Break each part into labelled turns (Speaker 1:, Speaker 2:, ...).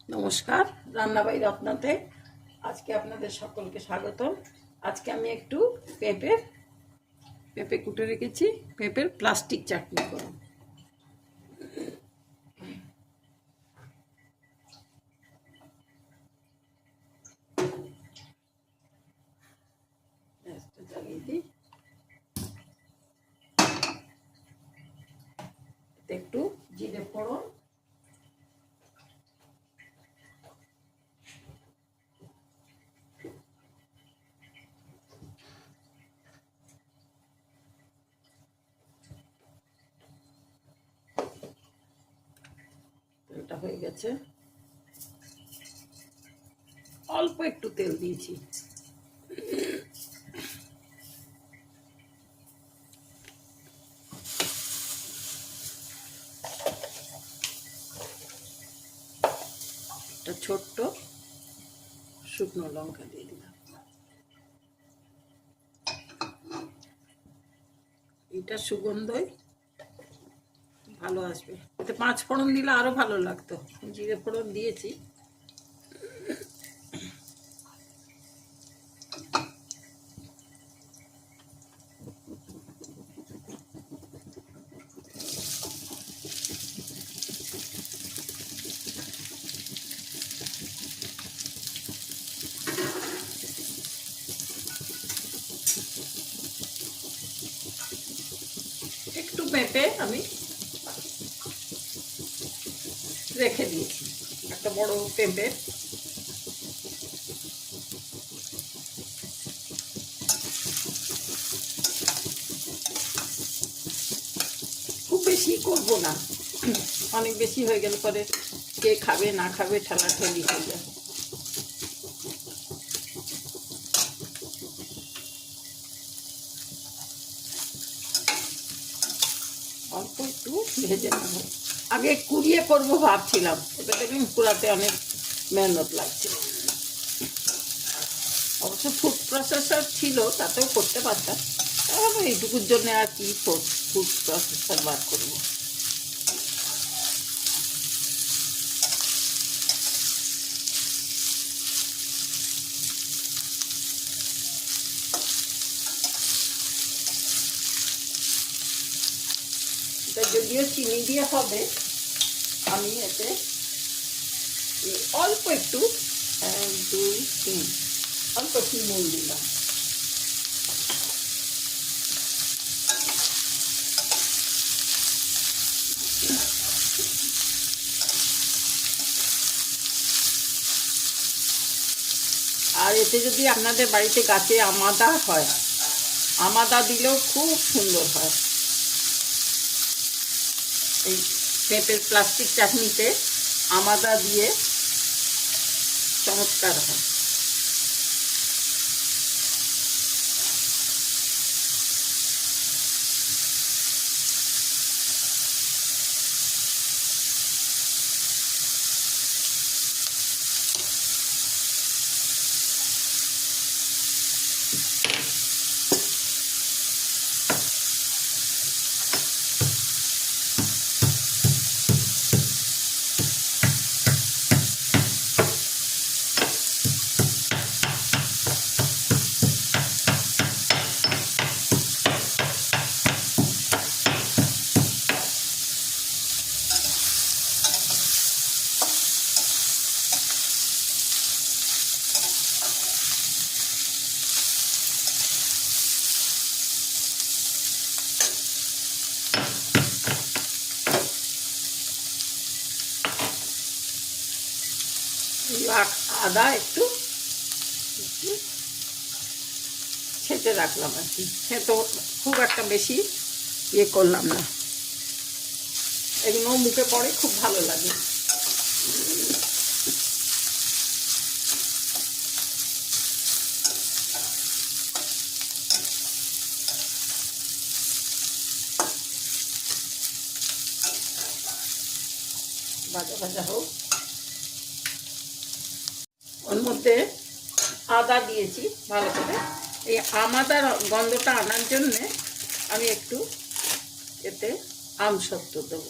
Speaker 1: নমস্কার, রান্নাবাড়ি রত্নাতে আজকে আপনাদের সকলকে স্বাগতম। আজকে আমি একটু পেঁপে কুটে রেখেছি, পেঁপের প্লাস্টিক চাটনি করব। জ্বালিয়ে দিই, একটু জিরে ফোড়ন, এটা হয়ে গেছে। অল্প একটু তেল দিয়েছি। একটা ছোট্ট শুকনো লঙ্কা দিয়ে দিলাম। এটা সুগন্ধই ভালো আসবে। এতে 5 ফোড়ন দিলে আরো ভালো লাগতো, জিরে ফোড়ন দিয়েছি। একটু পেঁপে আমি রেখে দিয়েছি, একটা বড় পেঁপে। খুব বেশি করব না, অনেক বেশি হয়ে গেলে পরে কে খাবে না খাবে ঠেলাঠেলি হয়ে যায়। অল্প একটু ভেজে নেব। আগে কুড়িয়ে করবো ভাবছিলাম, এটা দেখুন কুড়াতে অনেক মেহনত লাগছে। অবশ্য ফুড প্রসেসর ছিল, তাতেও করতে পারতাম। তাহলে এইটুকুর জন্য আর কি ফুড প্রসেসর বার করবো। এটা যদিও চিনি দিয়ে হবে, আমি এতে অল্প একটু 1 2 3 অল্প একটু নুন দিলাম। আর এতে যদি আপনাদের বাড়িতে গাছে আমাদা হয়, আমাদা দিলেও খুব সুন্দর হয়। এই পেঁপের প্লাস্টিক চাটনিতে আমাদা দিয়ে চমৎকার হয়। আদা একটু ছেঁচে রাখলাম আর কি, সে তো খুব একটা বেশি ইয়ে করলাম না। এগুলো মুখে পড়ে, খুব ভালো লাগে। ভাজা ভাজা হোক। ওর মধ্যে আদা দিয়েছি ভালো করে। এই আমাদার গন্ধটা আনার জন্যে আমি একটু এতে আমসত্ত্ব দেবো।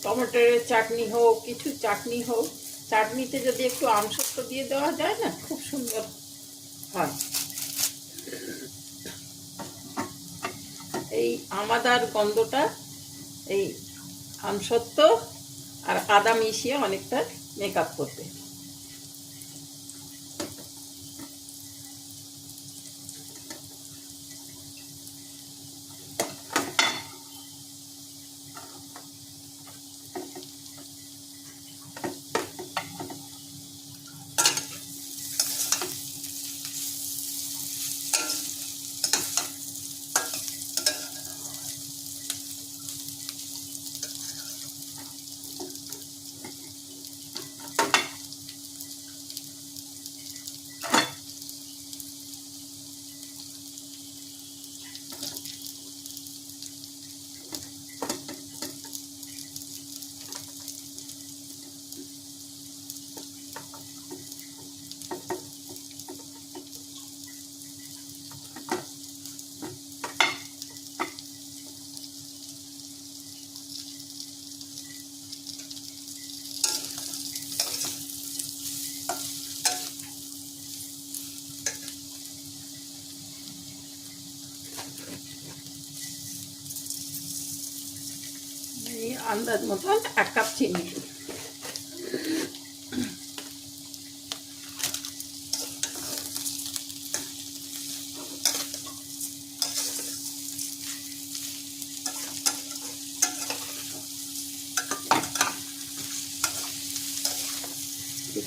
Speaker 1: টমেটোর চাটনি হোক, কিছু চাটনি হোক, চাটনিতে যদি একটু আমসত্ব দিয়ে দেওয়া যায় না, খুব সুন্দর হয়। এই আমাদার গন্ধটা এই আমসত্ব আর আদা মিশিয়ে অনেকটা মেকআপ করবে। আন্দাজ মতন 1 কাপ চিনি।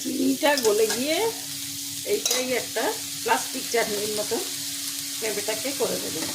Speaker 1: চিনিটা গলে গিয়ে এইটাই একটা প্লাস্টিক চাটনির মতো পেঁপেটাকে করে দেবেন।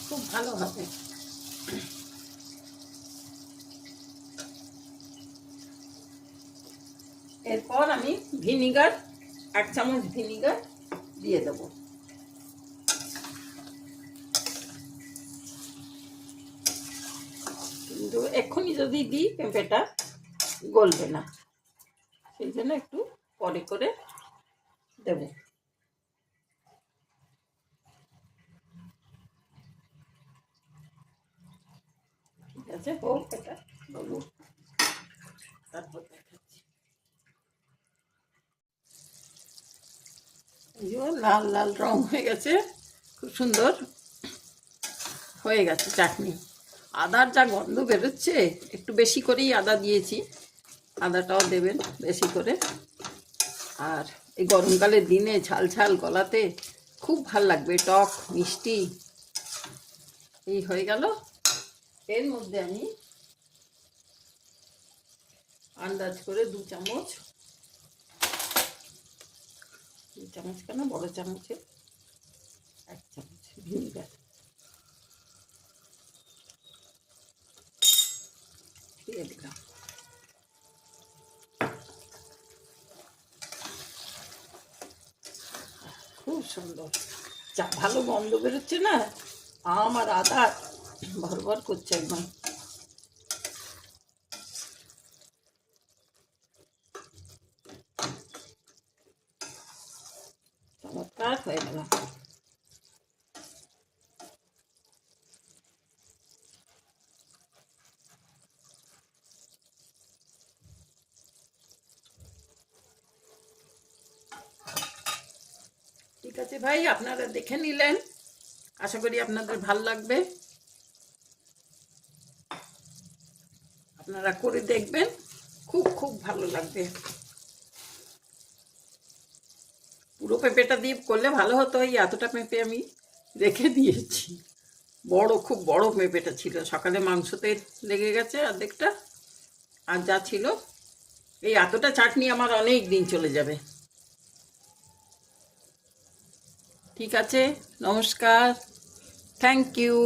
Speaker 1: খুব ভালো হবে। এরপর আমি ভিনিগার 1 চামচ ভিনিগার দিয়ে দেব। কিন্তু এক্ষুনি যদি দিই পেঁপেটা গলবে না, সেই জন্য একটু পরে করে দেব। ঠিক আছে, হোক এটা বাবু, তারপর দেখাচ্ছি। লাল লাল রং হয়ে গেছে, খুব সুন্দর হয়ে গেছে চাটনি। আদার যা গন্ধ বেরোচ্ছে, একটু বেশি করেই আদা দিয়েছি, আদাটাও দেবেন বেশি করে। আর এই গরমকালের দিনে ঝাল ঝাল গলাতে খুব ভাল লাগবে, টক মিষ্টি। এই হয়ে গেল। এর মধ্যে আমি আন্দাজ করে 2 চামচ, 2 চামচ কেন, বড় চামচে 1 চামচ ভিনিগার দিয়ে দিলাম। খুব সুন্দর ভালো গন্ধ বেরোচ্ছে না, আম আর আদা ভরভর করছে একদম। চমৎকার হয়ে গেল। ঠিক আছে ভাই, আপনারা দেখে নিলেন, আশা করি আপনাদের ভালো লাগবে। আপনারা করে দেখবেন, খুব খুব ভালো লাগবে। পুরো পেঁপেটা দিয়ে করলে ভালো হতো, এই এতটা পেঁপে আমি রেখে দিয়েছি। খুব বড় পেঁপেটা ছিল, সকালে মাংসতে লেগে গেছে অর্ধেকটা, আর যা ছিল এই এতটা চাটনি আমার অনেক দিন চলে যাবে। ঠিক আছে, নমস্কার, থ্যাংক ইউ।